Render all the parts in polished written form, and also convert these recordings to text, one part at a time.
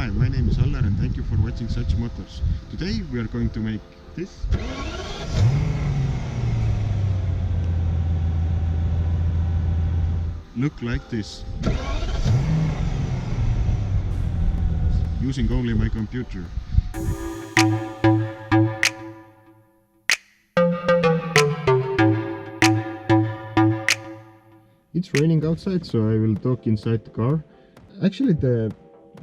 Hi, my name is Allar and thank you for watching Such Motors. Today we are going to make this. Look like this. Using only my computer. It's raining outside, so I will talk inside the car. Actually, the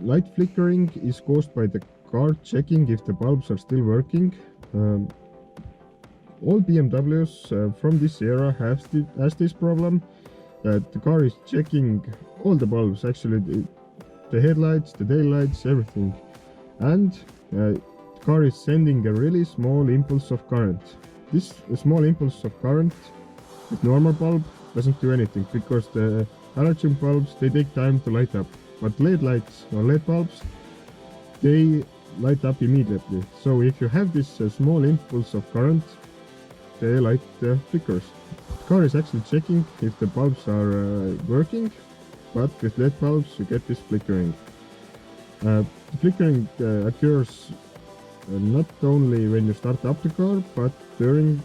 light flickering is caused by the car checking if the bulbs are still working. All BMWs from this era has this problem. The car is checking all the bulbs, actually the headlights, the taillights, everything. And the car is sending a really small impulse of current. This small impulse of current with normal bulb doesn't do anything, because the halogen bulbs, they take time to light up. But LED lights or LED bulbs, they light up immediately. So if you have this small impulse of current, they light the flickers. The car is actually checking if the bulbs are working, but with LED bulbs you get this flickering. The flickering occurs not only when you start up the car, but during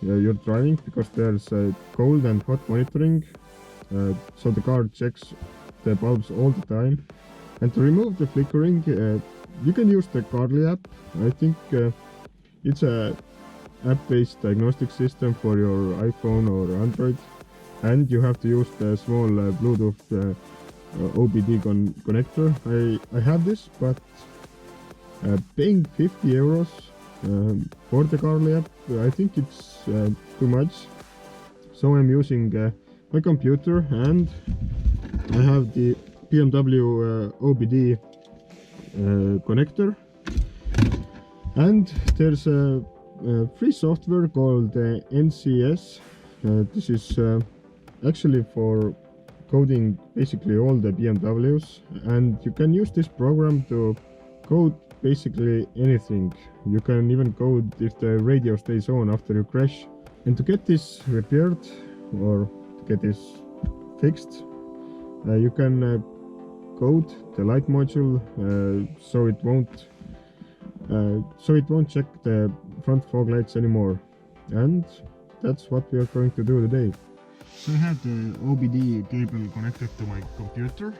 you're driving, because there's cold and hot monitoring, so the car checks the bulbs all the time. And to remove the flickering, you can use the Carly app. I think it's a app-based diagnostic system for your iPhone or Android, and you have to use the small Bluetooth OBD connector. I have this, but paying 50 euros for the Carly app, I think it's too much. So I'm using my computer, and I have the BMW OBD connector, and there's a free software called NCS. This is actually for coding basically all the BMWs, and you can use this program to code basically anything. You can even code if the radio stays on after you crash. And to get this repaired or to get this fixed, you can code the light module so it won't check the front fog lights anymore. And that's what we are going to do today. So I have the OBD cable connected to my computer,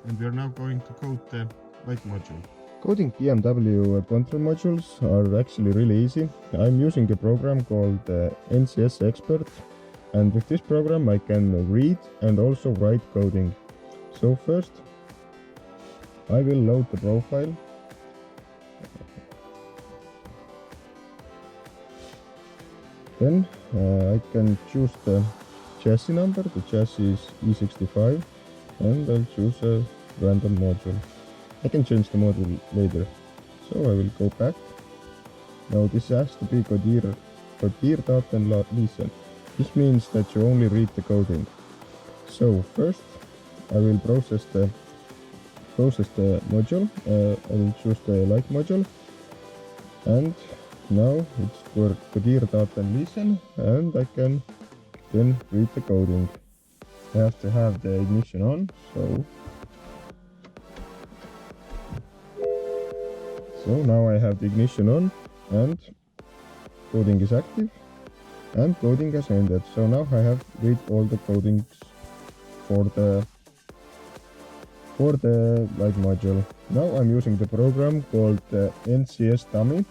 and we are now going to code the light module. Coding BMW control modules are actually really easy. I'm using a program called NCS Expert, and with this program I can read and also write coding. So first I will load the profile. Then I can choose the chassis number. The chassis is E65, and I'll choose a random module. I can change the module later. So I will go back. Now this has to be codierdatenlesen. This means that you only read the coding. So first I will process the module. I will choose the light module, and now it's for codierdatenlesen, and I can then read the coding. I have to have the ignition on, so now I have the ignition on, and coding is active, and coding has ended. So now I have read all the codings for the light module. Now I'm using the program called NCS Dummy.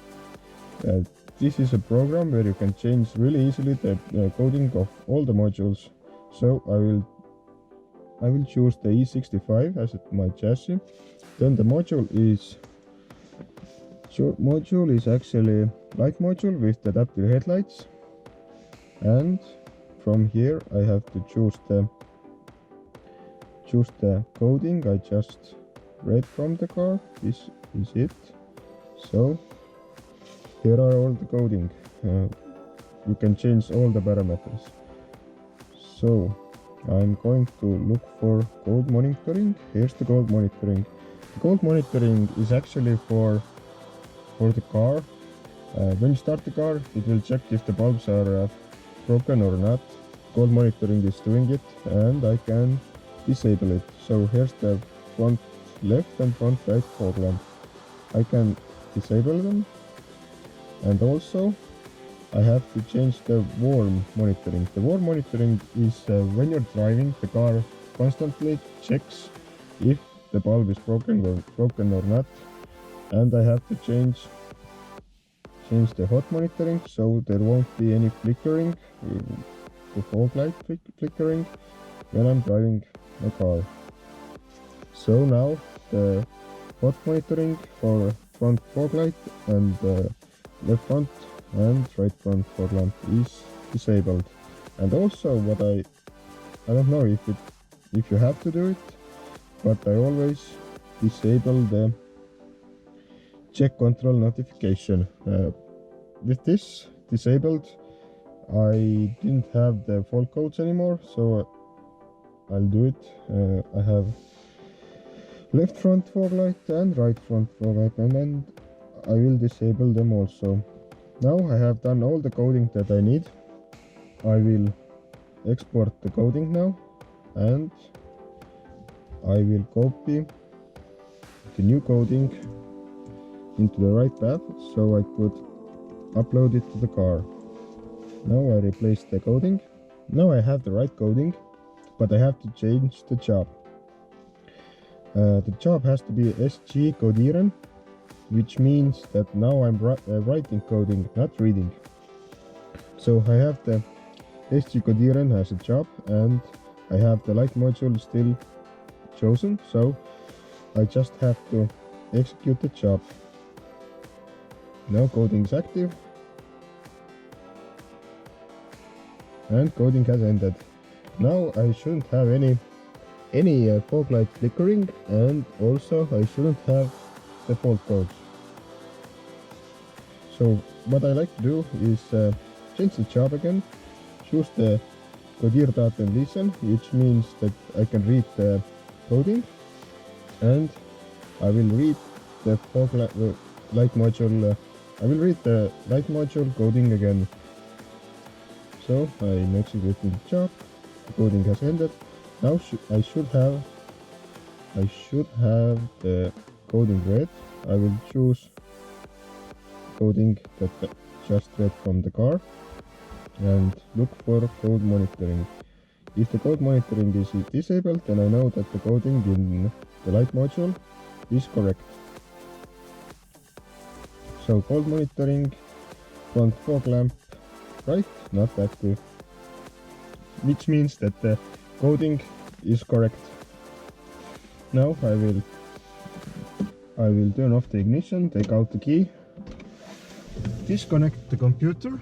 This is a program where you can change really easily the coding of all the modules. So I will choose the E65 as my chassis. Then the module is actually light module with adaptive headlights, and from here I have to choose the coding I just read from the car. This is it. So here are all the coding. You can change all the parameters. So I'm going to look for code monitoring. Here's the code monitoring. The code monitoring is actually for the car. When you start the car, it will check if the bulbs are broken or not. Code monitoring is doing it, and I can disable it. So here's the front left and front right fog lamp. I can disable them, and also I have to change the warm monitoring. The warm monitoring is when you're driving, the car constantly checks if the bulb is broken or not, and I have to change the hot monitoring so there won't be any flickering, the fog light flickering when I'm driving my car. So now the hot monitoring for front fog light and left front and right front fog lamp is disabled. And also what I don't know if you have to do it, but I always disable the check control notification. With this disabled, I didn't have the fault codes anymore, so I'll do it. I have left front fog light and right front fog light, and then I will disable them also. Now I have done all the coding that I need. I will export the coding now, and I will copy the new coding into the right path so I could upload it to the car. Now I replace the coding. Now I have the right coding, but I have to change the job. The job has to be SG codieren, which means that now I'm writing coding, not reading. So I have the SG codieren as a job, and I have the light module still chosen, so I just have to execute the job. Now coding is active and coding has ended. Now I shouldn't have any fog light flickering, and also I shouldn't have the fault codes. So what I like to do is change the job again, choose the codir datum listen, which means that I can read the coding, and I will read the fog light module. I will read the light module coding again. So I'm executing the job. The coding has ended. Now I should have the coding read. I will choose coding that just read from the car and look for code monitoring. If the code monitoring is disabled, then I know that the coding in the light module is correct. So code monitoring, front fog lamp right, not active, which means that the coding is correct. Now I will turn off the ignition, take out the key, disconnect the computer.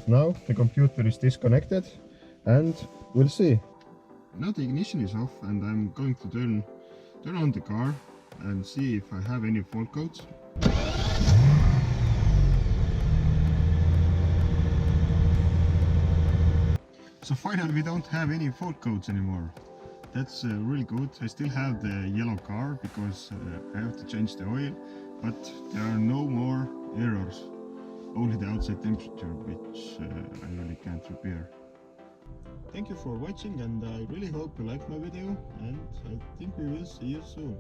Now the computer is disconnected, and we'll see. Now the ignition is off, and I'm going to turn on the car and see if I have any fault codes. So finally we don't have any fault codes anymore. That's really good. I still have the yellow car because I have to change the oil, but there are no more errors. Only the outside temperature, which I really can't repair. Thank you for watching, and I really hope you liked my video, and I think we will see you soon.